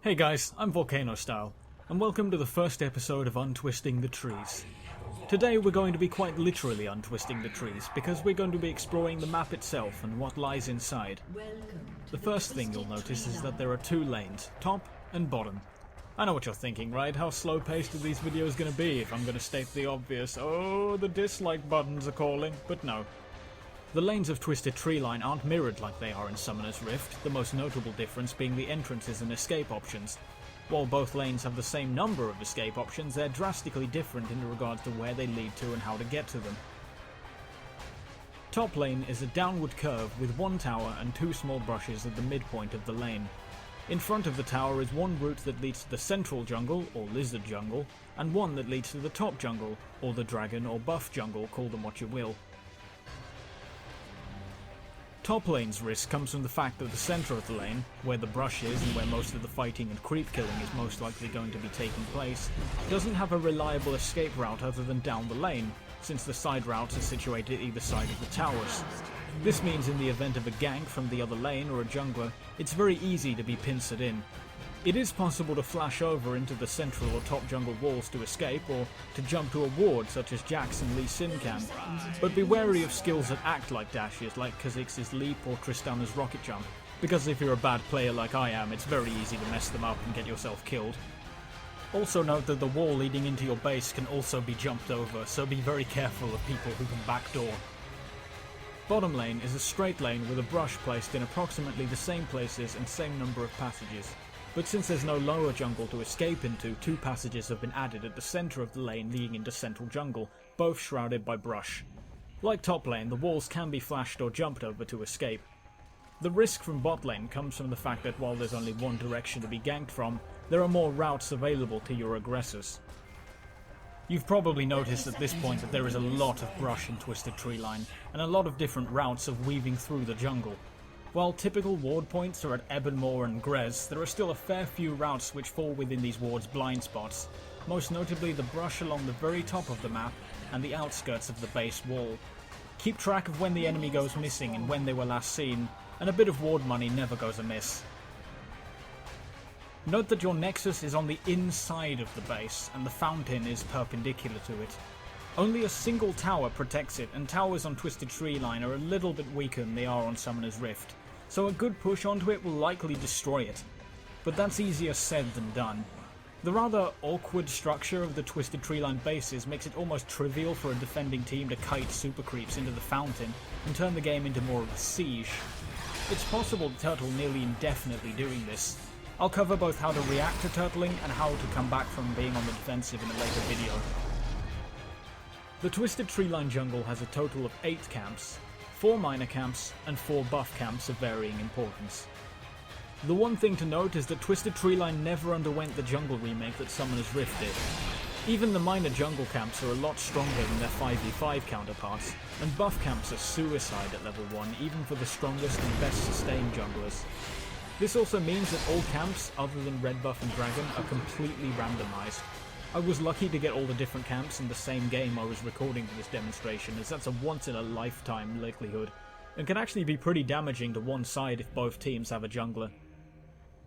Hey guys, I'm Volcano Style, and welcome to the first episode of Untwisting the Trees. Today we're going to be quite literally untwisting the trees, because we're going to be exploring the map itself and what lies inside. The first thing you'll notice is that there are two lanes, top and bottom. I know what you're thinking, right? How slow-paced are these videos going to be if I'm going to state the obvious, oh, the dislike buttons are calling, but no. The lanes of Twisted Treeline aren't mirrored like they are in Summoner's Rift, the most notable difference being the entrances and escape options. While both lanes have the same number of escape options, they're drastically different in regards to where they lead to and how to get to them. Top lane is a downward curve with one tower and two small brushes at the midpoint of the lane. In front of the tower is one route that leads to the central jungle, or lizard jungle, and one that leads to the top jungle, or the dragon or buff jungle, call them what you will. Top lane's risk comes from the fact that the centre of the lane, where the brush is and where most of the fighting and creep killing is most likely going to be taking place, doesn't have a reliable escape route other than down the lane, since the side routes are situated either side of the towers. This means in the event of a gank from the other lane or a jungler, it's very easy to be pincered in. It is possible to flash over into the central or top jungle walls to escape, or to jump to a ward such as Jax and Lee Sin can, but be wary of skills that act like dashes, like Kha'Zix's leap or Tristana's rocket jump, because if you're a bad player like I am, it's very easy to mess them up and get yourself killed. Also note that the wall leading into your base can also be jumped over, so be very careful of people who can backdoor. Bottom lane is a straight lane with a brush placed in approximately the same places and same number of passages. But since there's no lower jungle to escape into, two passages have been added at the centre of the lane leading into central jungle, both shrouded by brush. Like top lane, the walls can be flashed or jumped over to escape. The risk from bot lane comes from the fact that while there's only one direction to be ganked from, there are more routes available to your aggressors. You've probably noticed at this point that there is a lot of brush in Twisted Treeline, and a lot of different routes of weaving through the jungle. While typical ward points are at Ebonmoor and Grez, there are still a fair few routes which fall within these wards' blind spots, most notably the brush along the very top of the map and the outskirts of the base wall. Keep track of when the enemy goes missing and when they were last seen, and a bit of ward money never goes amiss. Note that your nexus is on the inside of the base, and the fountain is perpendicular to it. Only a single tower protects it, and towers on Twisted Treeline are a little bit weaker than they are on Summoner's Rift, so a good push onto it will likely destroy it. But that's easier said than done. The rather awkward structure of the Twisted Treeline bases makes it almost trivial for a defending team to kite super creeps into the fountain and turn the game into more of a siege. It's possible to turtle nearly indefinitely doing this. I'll cover both how to react to turtling and how to come back from being on the defensive in a later video. The Twisted Treeline jungle has a total of 8 camps, 4 minor camps, and 4 buff camps of varying importance. The one thing to note is that Twisted Treeline never underwent the jungle remake that Summoner's Rift did. Even the minor jungle camps are a lot stronger than their 5v5 counterparts, and buff camps are suicide at level 1 even for the strongest and best sustained junglers. This also means that all camps, other than red buff and dragon, are completely randomized. I was lucky to get all the different camps in the same game I was recording for this demonstration, as that's a once-in-a-lifetime likelihood, and can actually be pretty damaging to one side if both teams have a jungler.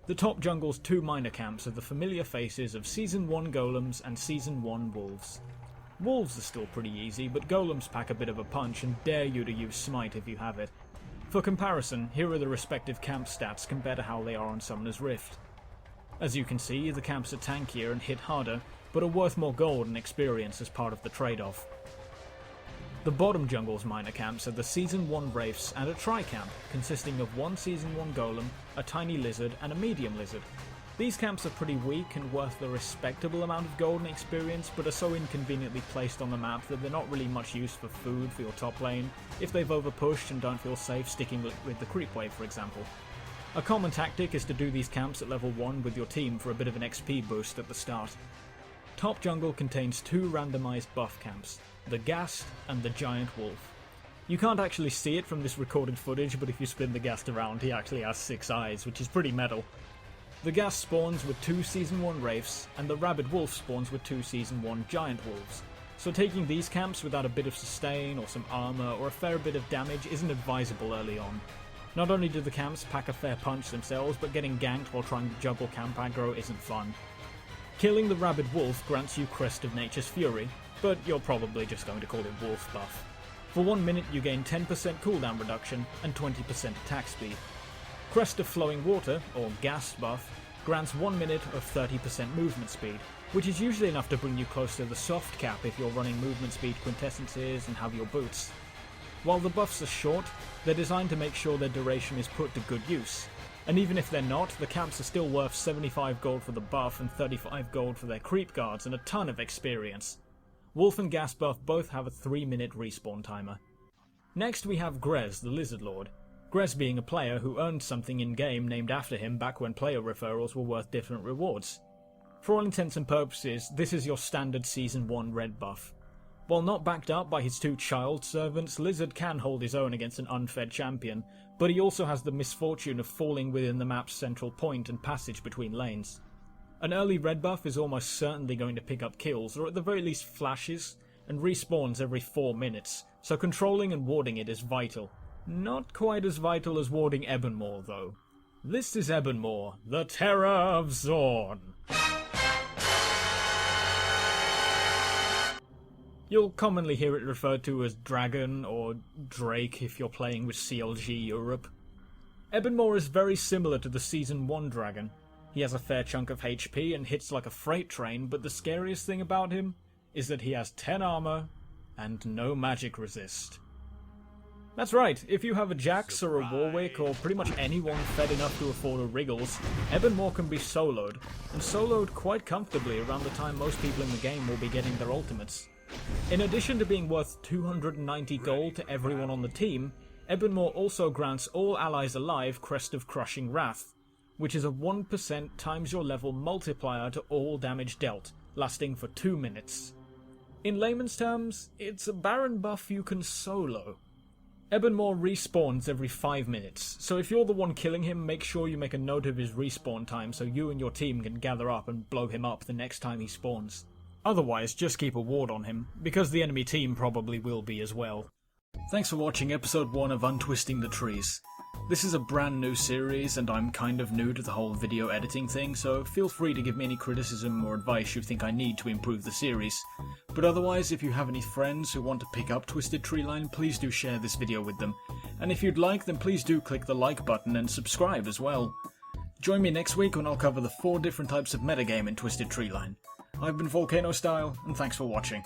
The top jungle's 2 minor camps are the familiar faces of Season 1 Golems and Season 1 Wolves. Wolves are still pretty easy, but Golems pack a bit of a punch and dare you to use Smite if you have it. For comparison, here are the respective camp stats compared to how they are on Summoner's Rift. As you can see, the camps are tankier and hit harder, but are worth more gold and experience as part of the trade-off. The bottom jungle's minor camps are the Season 1 Wraiths and a tri-camp, consisting of 1 Season 1 Golem, a tiny lizard, and a medium lizard. These camps are pretty weak and worth a respectable amount of gold and experience, but are so inconveniently placed on the map that they're not really much use for food for your top lane, if they've overpushed and don't feel safe sticking with the creep wave, for example. A common tactic is to do these camps at level 1 with your team for a bit of an XP boost at the start. Top jungle contains 2 randomized buff camps, the Ghast and the Giant Wolf. You can't actually see it from this recorded footage, but if you spin the Ghast around, he actually has 6 eyes, which is pretty metal. The Ghast spawns with 2 Season 1 Wraiths, and the Rabid Wolf spawns with 2 Season 1 Giant Wolves. So taking these camps without a bit of sustain or some armor or a fair bit of damage isn't advisable early on. Not only do the camps pack a fair punch themselves, but getting ganked while trying to juggle camp aggro isn't fun. Killing the rabid wolf grants you Crest of Nature's Fury, but you're probably just going to call it wolf buff. For 1 minute you gain 10% cooldown reduction and 20% attack speed. Crest of Flowing Water, or gas buff, grants 1 minute of 30% movement speed, which is usually enough to bring you close to the soft cap if you're running movement speed quintessences and have your boots. While the buffs are short, they're designed to make sure their duration is put to good use. And even if they're not, the camps are still worth 75 gold for the buff and 35 gold for their creep guards and a ton of experience. Wolf and Gas buff both have a 3-minute respawn timer. Next we have Grez, the Lizard Lord. Grez being a player who earned something in-game named after him back when player referrals were worth different rewards. For all intents and purposes, this is your standard Season 1 red buff. While not backed up by his 2 child servants, Lizard can hold his own against an unfed champion, but he also has the misfortune of falling within the map's central point and passage between lanes. An early red buff is almost certainly going to pick up kills, or at the very least flashes, and respawns every 4 minutes, so controlling and warding it is vital. Not quite as vital as warding Ebonmore, though. This is Ebonmore, the Terror of Zorn. You'll commonly hear it referred to as Dragon, or Drake if you're playing with CLG Europe. Ebonmore is very similar to the Season 1 Dragon. He has a fair chunk of HP and hits like a freight train, but the scariest thing about him is that he has 10 armor and no magic resist. That's right, if you have a Jax or a Warwick or pretty much anyone fed enough to afford a Wriggles, Ebonmore can be soloed, and soloed quite comfortably around the time most people in the game will be getting their ultimates. In addition to being worth 290 gold to everyone on the team, Ebonmore also grants all allies alive Crest of Crushing Wrath, which is a 1% times your level multiplier to all damage dealt, lasting for 2 minutes. In layman's terms, it's a Baron buff you can solo. Ebonmore respawns every 5 minutes, so if you're the one killing him, make sure you make a note of his respawn time so you and your team can gather up and blow him up the next time he spawns. Otherwise, just keep a ward on him, because the enemy team probably will be as well. Thanks for watching episode 1 of Untwisting the Trees. This is a brand new series, and I'm kind of new to the whole video editing thing, so feel free to give me any criticism or advice you think I need to improve the series. But otherwise, if you have any friends who want to pick up Twisted Treeline, please do share this video with them. And if you'd like, then please do click the like button and subscribe as well. Join me next week when I'll cover the 4 different types of metagame in Twisted Treeline. I've been Volcano Style, and thanks for watching.